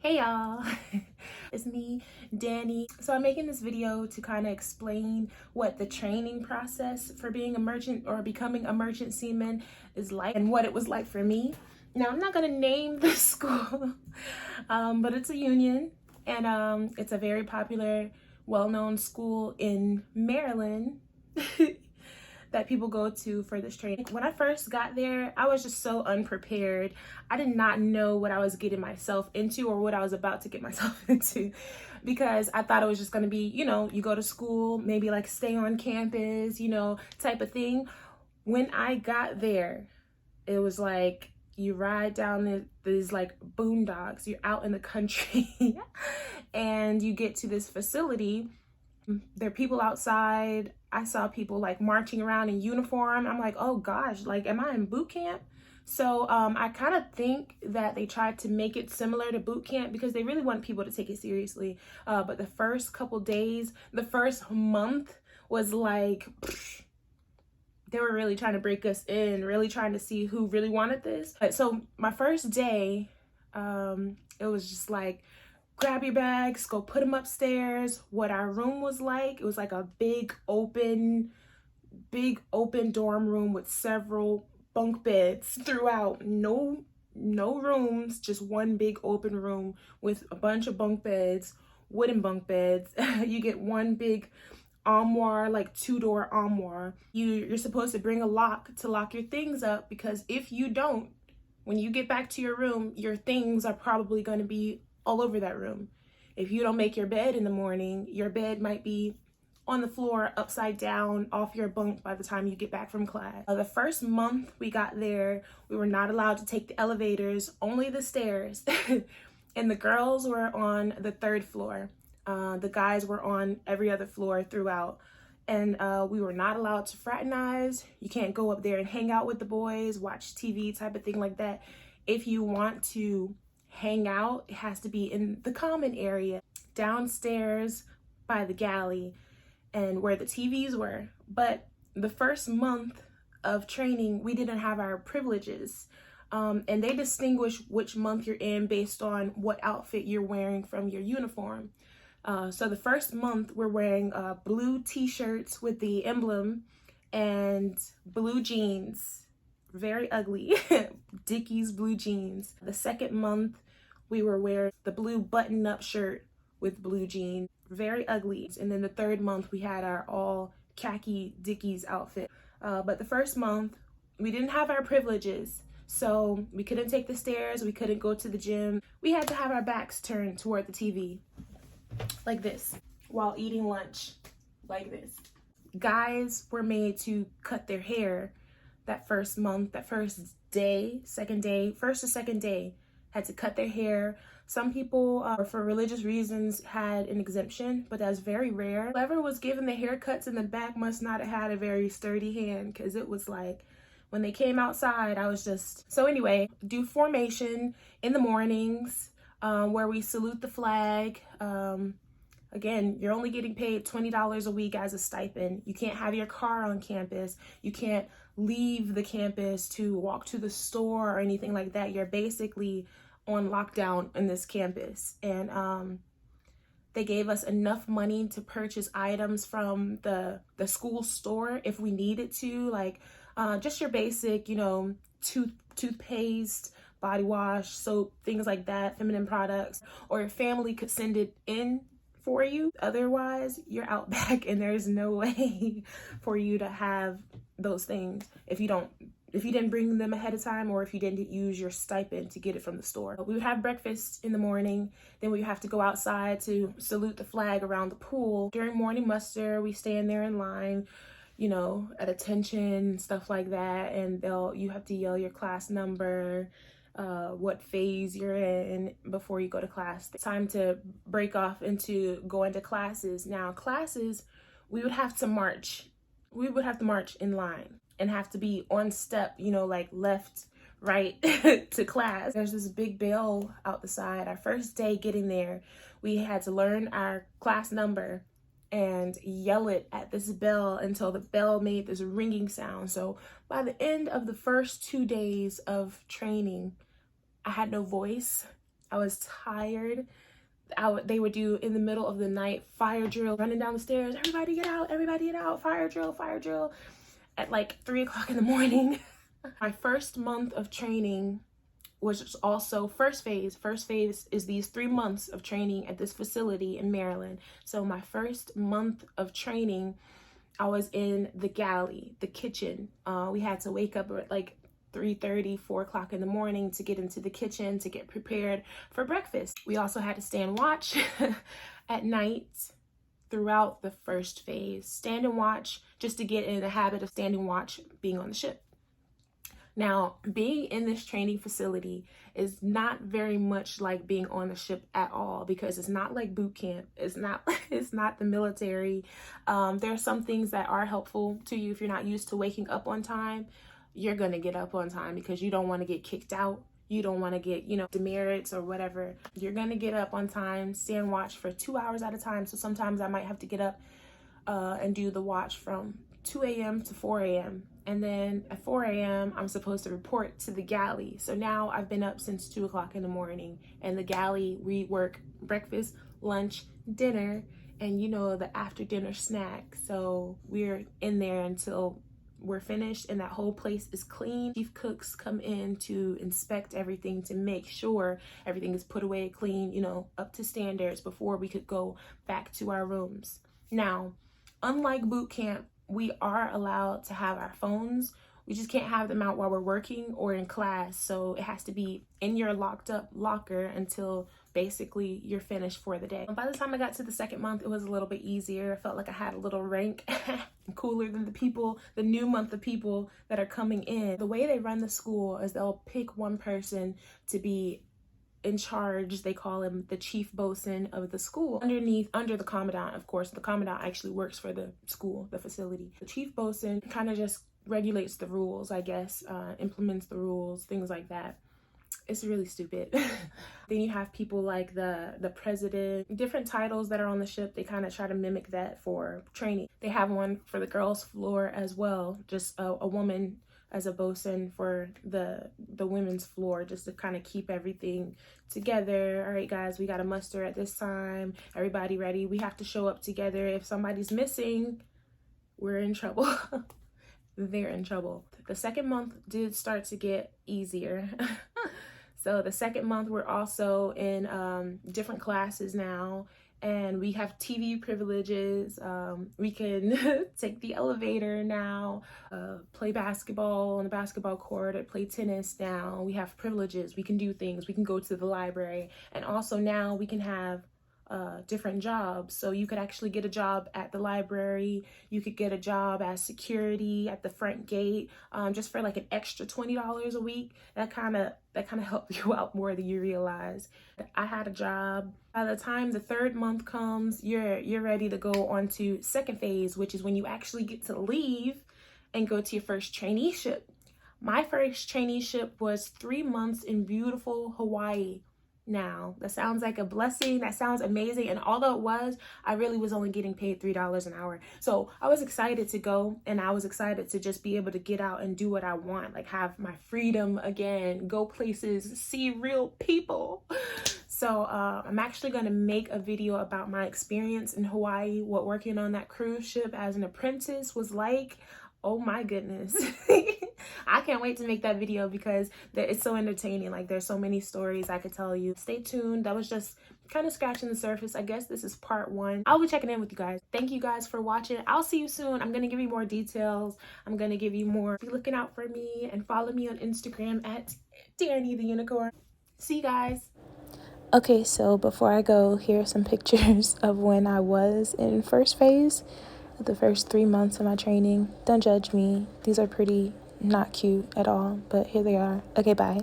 Hey y'all, it's me, Danny. So I'm making this video to kind of explain what the training process for being a merchant or becoming a merchant seaman is like and what it was like for me. Now I'm not gonna name the school, but it's a union and it's a very popular, well-known school in Maryland. That people go to for this training. When I first got there, I was just so unprepared. I did not know what I was getting myself into or what I was about to get myself into, because I thought it was just going to be, you go to school, maybe like stay on campus, type of thing. When I got there, it was like you ride down these like boondocks, you're out in the country and you get to this facility. There are people outside. I saw people like marching around in uniform. I'm like, oh gosh, like, am I in boot camp? So I kind of think that they tried to make it similar to boot camp because they really want people to take it seriously. But the first couple days, the first month was like, they were really trying to break us in, really trying to see who really wanted this. So my first day, it was just like, grab your bags, go put them upstairs. What our room was like, it was like a big open dorm room with several bunk beds throughout. No rooms, just one big open room with a bunch of bunk beds, wooden bunk beds. You get one big armoire, like 2-door armoire. You're supposed to bring a lock to lock your things up, because if you don't, when you get back to your room, your things are probably going to be all over that room. If you don't make your bed in the morning, your bed might be on the floor, upside down, off your bunk by the time you get back from class. The first month we got there, we were not allowed to take the elevators, only the stairs. And the girls were on the 3rd floor. The guys were on every other floor throughout. And we were not allowed to fraternize. You can't go up there and hang out with the boys, watch TV type of thing like that. If you want to hang out, it has to be in the common area downstairs by the galley and where the TVs were. But the first month of training, we didn't have our privileges, and they distinguish which month you're in based on what outfit you're wearing from your uniform. So the first month we're wearing blue t-shirts with the emblem and blue jeans, very ugly Dickies blue jeans. The second month we were wearing the blue button-up shirt with blue jeans, very ugly. And then the 3rd month we had our all khaki Dickies outfit. But the first month we didn't have our privileges, so we couldn't take the stairs, we couldn't go to the gym. We had to have our backs turned toward the TV like this while eating lunch like this. Guys were made to cut their hair that first month, that first day, second day, first or second day, had to cut their hair. Some people, for religious reasons, had an exemption, but that's very rare. Whoever was given the haircuts in the back must not have had a very sturdy hand, because it was like, when they came outside, I was just... So anyway, do formation in the mornings, where we salute the flag. Again, you're only getting paid $20 a week as a stipend. You can't have your car on campus. You can't leave the campus to walk to the store or anything like that. You're basically on lockdown in this campus. And they gave us enough money to purchase items from the school store if we needed to, like just your basic, toothpaste, body wash, soap, things like that, feminine products, or your family could send it in for you. Otherwise, you're out back and there's no way for you to have those things if you didn't bring them ahead of time, or if you didn't use your stipend to get it from the store. We would have breakfast in the morning, then we would have to go outside to salute the flag around the pool. During morning muster, we stand there in line, at attention, stuff like that, and you have to yell your class number, what phase you're in before you go to class. It's time to break off into go into classes. Now classes, we would have to march. We would have to march in line and have to be on step, like left, right to class. There's this big bell out the side. Our first day getting there, we had to learn our class number and yell it at this bell until the bell made this ringing sound. So by the end of the first 2 days of training, I had no voice. I was tired. They would do in the middle of the night fire drill, running down the stairs, everybody get out, fire drill at like 3 o'clock in the morning. My first month of training was also first phase. First phase is these 3 months of training at this facility in Maryland. So my first month of training, I was in the galley, the kitchen. We had to wake up at like 3:30, 4 o'clock in the morning to get into the kitchen to get prepared for breakfast. We also had to stand watch at night throughout the first phase. Stand and watch just to get in the habit of standing watch being on the ship. Now, being in this training facility is not very much like being on the ship at all, because it's not like boot camp. It's not the military. There are some things that are helpful to you if you're not used to waking up on time. You're gonna get up on time because you don't want to get kicked out. You don't want to get, demerits or whatever. You're gonna get up on time, stand watch for 2 hours at a time. So sometimes I might have to get up and do the watch from 2 a.m. to 4 a.m. And then at 4 a.m. I'm supposed to report to the galley. So now I've been up since 2 o'clock in the morning, and the galley, we work breakfast, lunch, dinner, and the after dinner snack. So we're in there until we're finished, and that whole place is clean. Chief cooks come in to inspect everything to make sure everything is put away clean, up to standards before we could go back to our rooms. Now, unlike boot camp, we are allowed to have our phones. We just can't have them out while we're working or in class. So it has to be in your locked up locker until basically you're finished for the day. By the time I got to the second month, it was a little bit easier. I felt like I had a little rank. Cooler than the new month of people that are coming in. The way they run the school is they'll pick one person to be in charge. They call him the chief bosun of the school. Under the commandant, of course. The commandant actually works for the school, the facility. The chief bosun kind of just regulates the rules, I guess, implements the rules, things like that. It's really stupid. Then you have people like the president, different titles that are on the ship. They kind of try to mimic that for training. They have one for the girls' floor as well, just a woman as a bosun for the women's floor, just to kind of keep everything together. All right, guys, we got to muster at this time. Everybody ready? We have to show up together. If somebody's missing, we're in trouble. They're in trouble. The second month did start to get easier. So the second month, we're also in different classes now, and we have TV privileges. We can take the elevator now, play basketball on the basketball court, play tennis now. We have privileges. We can do things. We can go to the library. And also now we can have different jobs. So you could actually get a job at the library. You could get a job as security at the front gate, just for like an extra $20 a week. That kind of helps you out more than you realize. I had a job. By the time the third month comes, you're ready to go on to second phase, which is when you actually get to leave and go to your first traineeship. My first traineeship was 3 months in beautiful Hawaii. Now, that sounds like a blessing. That sounds amazing. And although it was, I really was only getting paid $3 an hour. So I was excited to go, and I was excited to just be able to get out and do what I want, like have my freedom again, go places, see real people. So I'm actually going to make a video about my experience in Hawaii, what working on that cruise ship as an apprentice was like. Oh my goodness. I can't wait to make that video because it's so entertaining. Like, there's so many stories I could tell you. Stay tuned. That was just kind of scratching the surface. I guess this is part 1. I'll be checking in with you guys. Thank you guys for watching. I'll see you soon. I'm going to give you more details. I'm going to give you more. Be looking out for me and follow me on Instagram at Danny the Unicorn. See you guys. Okay, so before I go, here are some pictures of when I was in first phase. The first 3 months of my training. Don't judge me. These are pretty not cute at all, but here they are. Okay, bye.